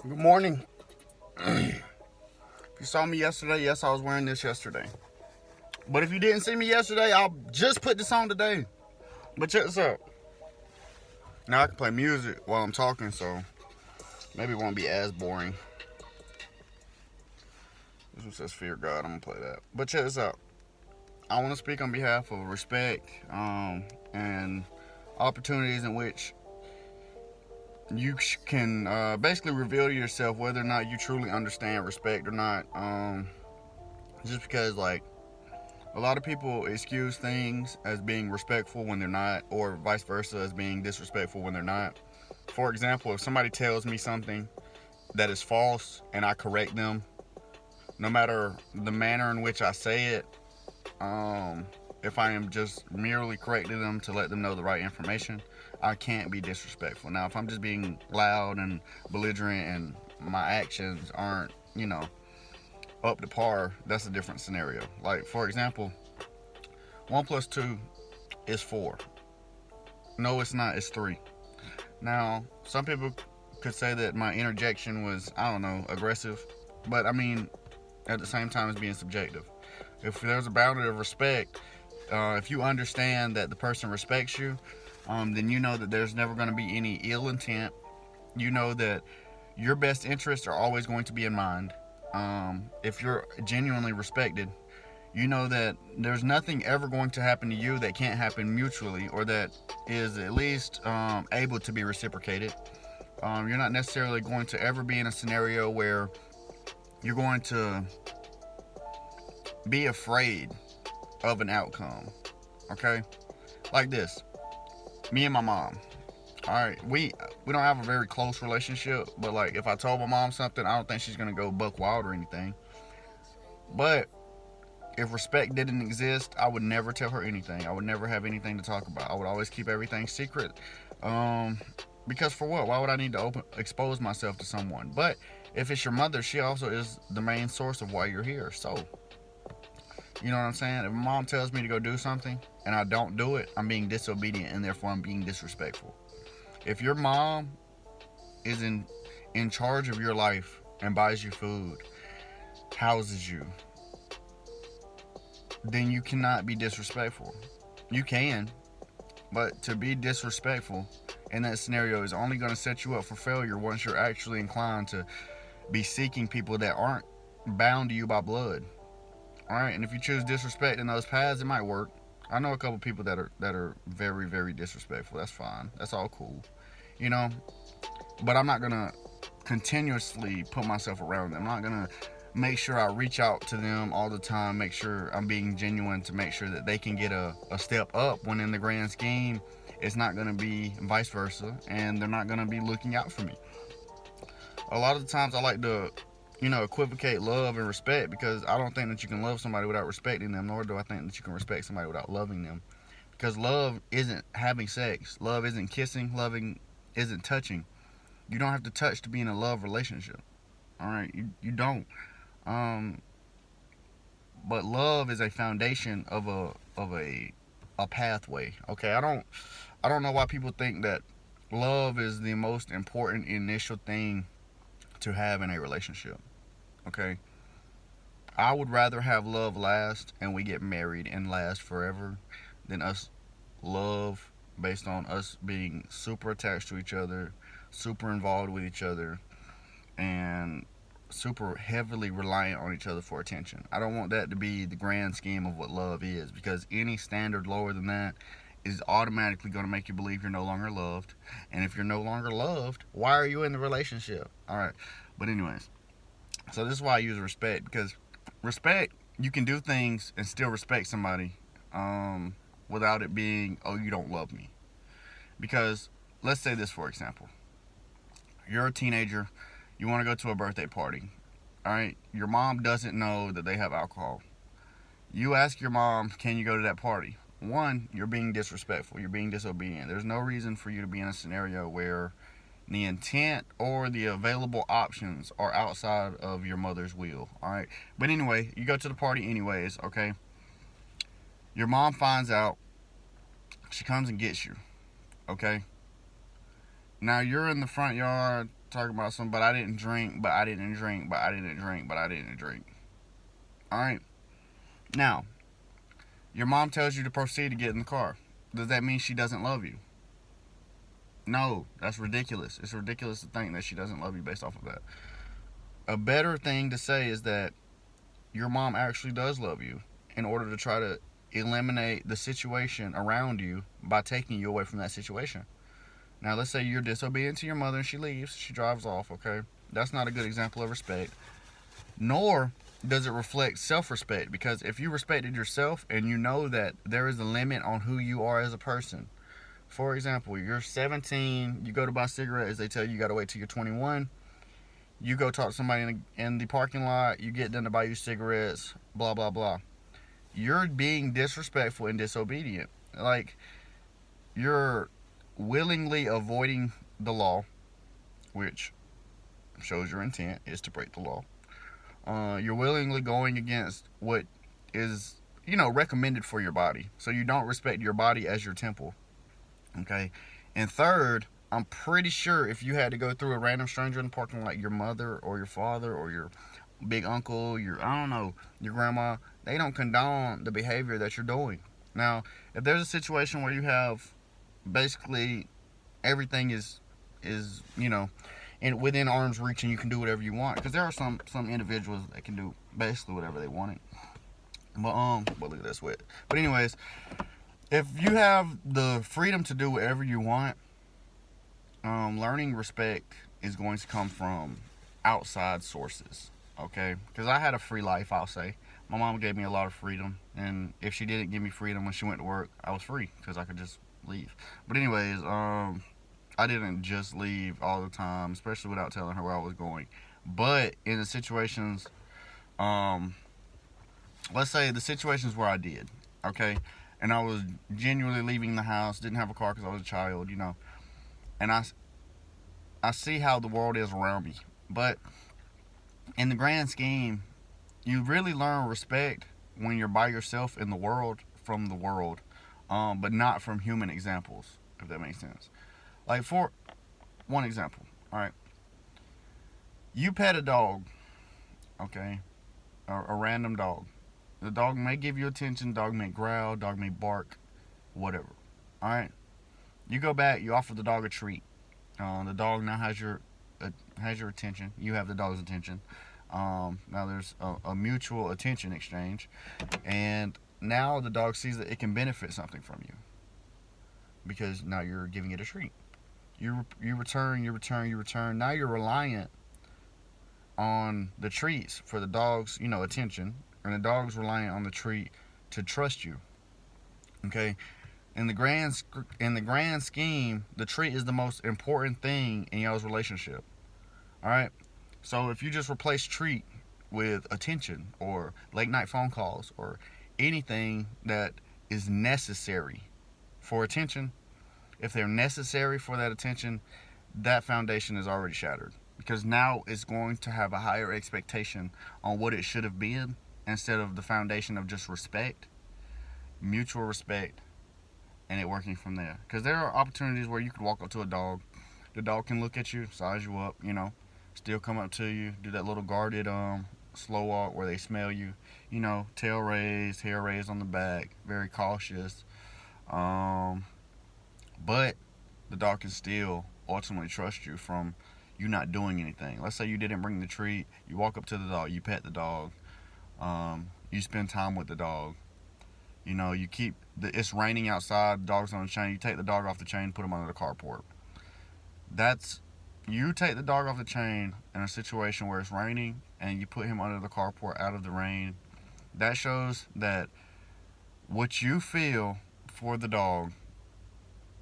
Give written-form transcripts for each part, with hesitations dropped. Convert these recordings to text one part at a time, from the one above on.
Good morning. If you saw me yesterday, yes, I was wearing this yesterday. But if you didn't see me yesterday, I'll just put this on today. But check this out. Now I can play music while I'm talking, so maybe it won't be as boring. This one says Fear God. I'm going to play that. But check this out. I want to speak on behalf of respect and opportunities in which you can basically reveal to yourself whether or not you truly understand respect or not. Just because, like, a lot of people excuse things as being respectful when they're not, or vice versa, as being disrespectful when they're not. For example, if somebody tells me something that is false and I correct them, no matter the manner in which I say it, if I am just merely correcting them to let them know the right information, I can't be disrespectful. Now, if I'm just being loud and belligerent and my actions aren't, up to par, that's a different scenario. Like, for example, 1 plus 2 is 4. No, it's not. It's 3. Now, some people could say that my interjection was, I don't know, aggressive. But, I mean, at the same time, it's being subjective. If there's a boundary of respect, if you understand that the person respects you, then you know that there's never going to be any ill intent. You know that your best interests are always going to be in mind. If you're genuinely respected, you know that there's nothing ever going to happen to you that can't happen mutually or that is at least able to be reciprocated. You're not necessarily going to ever be in a scenario where you're going to be afraid of an outcome. Okay? Like this. Me and my mom. Alright, we don't have a very close relationship, but like if I told my mom something, I don't think she's gonna go buck wild or anything. But if respect didn't exist, I would never tell her anything. I would never have anything to talk about. I would always keep everything secret. Um, because for what? Why would I need to expose myself to someone? But if it's your mother, she also is the main source of why you're here. So, you know what I'm saying? If my mom tells me to go do something and I don't do it, I'm being disobedient and therefore I'm being disrespectful. If your mom is in charge of your life and buys you food, houses you, then you cannot be disrespectful. You can, but to be disrespectful in that scenario is only going to set you up for failure once you're actually inclined to be seeking people that aren't bound to you by blood. All right, and if you choose disrespect in those paths, it might work. I know a couple people that are very very disrespectful. That's fine. That's all cool, you know. But I'm not gonna continuously put myself around them. I'm not gonna make sure I reach out to them all the time, make sure I'm being genuine to make sure that they can get a step up when in the grand scheme it's not going to be vice versa and they're not going to be looking out for me. A lot of the times I like to, equivocate love and respect because I don't think that you can love somebody without respecting them, nor do I think that you can respect somebody without loving them. Because love isn't having sex, love isn't kissing, loving isn't touching. You don't have to touch to be in a love relationship. All right, you don't. Um, but love is a foundation of a pathway. Okay, I don't know why people think that love is the most important initial thing to have in a relationship. Okay, I would rather have love last and we get married and last forever than us love based on us being super attached to each other, super involved with each other, and super heavily reliant on each other for attention. I don't want that to be the grand scheme of what love is because any standard lower than that is automatically going to make you believe you're no longer loved. And if you're no longer loved, why are you in the relationship? All right. But, anyways, so this is why I use respect because respect, you can do things and still respect somebody without it being, oh, you don't love me. Because let's say this for example, you're a teenager, you want to go to a birthday party. All right, your mom doesn't know that they have alcohol. You ask your mom, can you go to that party? One, you're being disrespectful, you're being disobedient. There's no reason for you to be in a scenario where the intent or the available options are outside of your mother's will. All right, but anyway, you go to the party anyways. Okay, your mom finds out, she comes and gets you. Okay, now you're in the front yard talking about some, but I didn't drink, but I didn't drink, but I didn't drink, but I didn't drink. All right. Now, your mom tells you to proceed to get in the car. Does that mean she doesn't love you? No, that's ridiculous. It's ridiculous to think that she doesn't love you based off of that. A better thing to say is that your mom actually does love you in order to try to eliminate the situation around you by taking you away from that situation. Now, let's say you're disobedient to your mother and she leaves, she drives off, okay? That's not a good example of respect. Nor does it reflect self-respect, because if you respected yourself and you know that there is a limit on who you are as a person. For example, you're 17, you go to buy cigarettes, they tell you got to wait till you're 21. You go talk to somebody in the parking lot, you get them to buy you cigarettes, blah, blah, blah. You're being disrespectful and disobedient. Like, you're willingly avoiding the law, which shows your intent is to break the law. You're willingly going against what is, recommended for your body. So you don't respect your body as your temple. Okay? And third, I'm pretty sure if you had to go through a random stranger in the parking lot, your mother or your father or your big uncle, I don't know, your grandma, they don't condone the behavior that you're doing. Now, if there's a situation where you have basically everything is and within arm's reach and you can do whatever you want, because there are some individuals that can do basically whatever they want. But look at this wit. But anyways, if you have the freedom to do whatever you want, learning respect is going to come from outside sources. Okay, because I had a free life, I'll say. My mom gave me a lot of freedom, and if she didn't give me freedom when she went to work, I was free because I could just leave. But anyways, I didn't just leave all the time, especially without telling her where I was going. But in the situations, let's say the situations where I did, okay, and I was genuinely leaving the house, didn't have a car because I was a child, and I see how the world is around me. But in the grand scheme, you really learn respect when you're by yourself in the world from the world, but not from human examples, if that makes sense. Like, for one example, all right, you pet a dog, okay, a random dog. The dog may give you attention, dog may growl, dog may bark, whatever. All right, you go back, you offer the dog a treat. The dog now has your attention. You have the dog's attention. Now there's a mutual attention exchange, and now the dog sees that it can benefit something from you because now you're giving it a treat. You return. Now you're reliant on the treats for the dog's attention, and the dog's reliant on the treat to trust you. Okay, in the grand scheme, the treat is the most important thing in y'all's relationship. All right. So if you just replace treat with attention or late night phone calls or anything that is necessary for attention, if they're necessary for that attention, that foundation is already shattered, because now it's going to have a higher expectation on what it should have been instead of the foundation of just respect, mutual respect, and it working from there. Because there are opportunities where you could walk up to a dog, the dog can look at you, size you up, still come up to you, do that little guarded slow walk where they smell you, tail raised, hair raised on the back, very cautious. But the dog can still ultimately trust you from you not doing anything. Let's say you didn't bring the treat, you walk up to the dog, you pet the dog, you spend time with the dog. It's raining outside, the dog's on a chain, you take the dog off the chain, put him under the carport. You take the dog off the chain in a situation where it's raining and you put him under the carport out of the rain. That shows that what you feel for the dog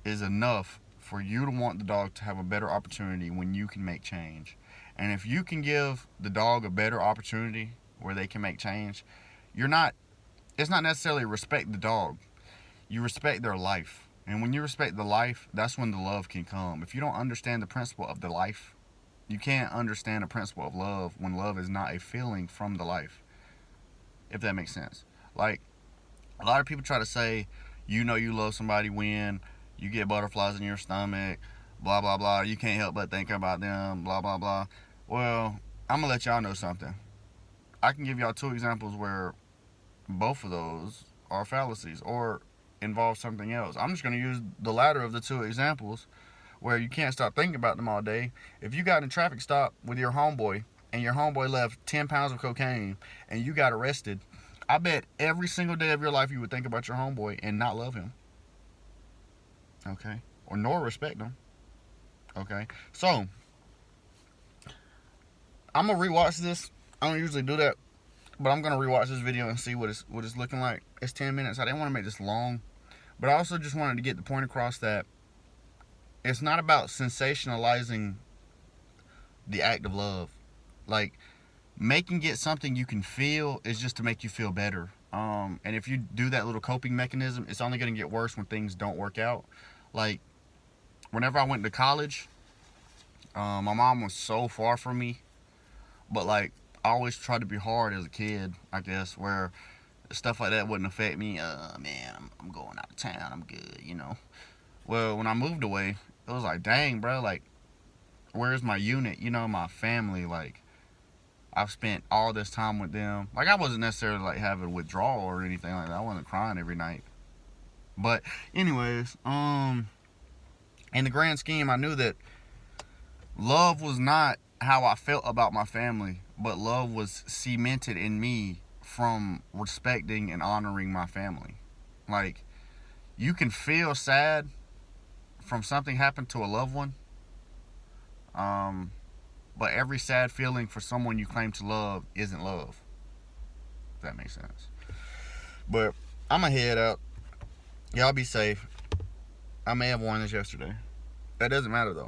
is enough for you to want the dog to have a better opportunity when you can make change. And if you can give the dog a better opportunity where they can make change, it's not necessarily respect the dog. You respect their life. And when you respect the life, that's when the love can come. If you don't understand the principle of the life, you can't understand the principle of love when love is not a feeling from the life. If that makes sense. Like, a lot of people try to say, you love somebody when you get butterflies in your stomach, blah blah blah, you can't help but think about them, blah blah blah. Well, I'm gonna let y'all know something. I can give y'all two examples where both of those are fallacies or involve something else. I'm just gonna use the latter of the two examples where you can't stop thinking about them all day. If you got in a traffic stop with your homeboy and your homeboy left 10 pounds of cocaine and you got arrested, I bet every single day of your life you would think about your homeboy and not love him. Okay? Or nor respect him. Okay? So, I'm gonna rewatch this. I don't usually do that, but I'm gonna rewatch this video and see what it's looking like. It's 10 minutes. I didn't want to make this long, but I also just wanted to get the point across that it's not about sensationalizing the act of love. Like, making it something you can feel is just to make you feel better. And if you do that little coping mechanism, it's only going to get worse when things don't work out. Like, whenever I went to college, my mom was so far from me, but like, I always tried to be hard as a kid, I guess, where stuff like that wouldn't affect me. Man, I'm going out of town, I'm good, you know. Well, when I moved away, it was like, dang, bro, like, where's my unit, you know, my family? Like, I've spent all this time with them. Like, I wasn't necessarily like having withdrawal or anything like that. I wasn't crying every night. But anyways, in the grand scheme, I knew that love was not how I felt about my family, but love was cemented in me from respecting and honoring my family. Like, you can feel sad from something happened to a loved one, but every sad feeling for someone you claim to love isn't love. If that makes sense. But I'm gonna head out. Y'all be safe. I may have worn this yesterday. That doesn't matter though.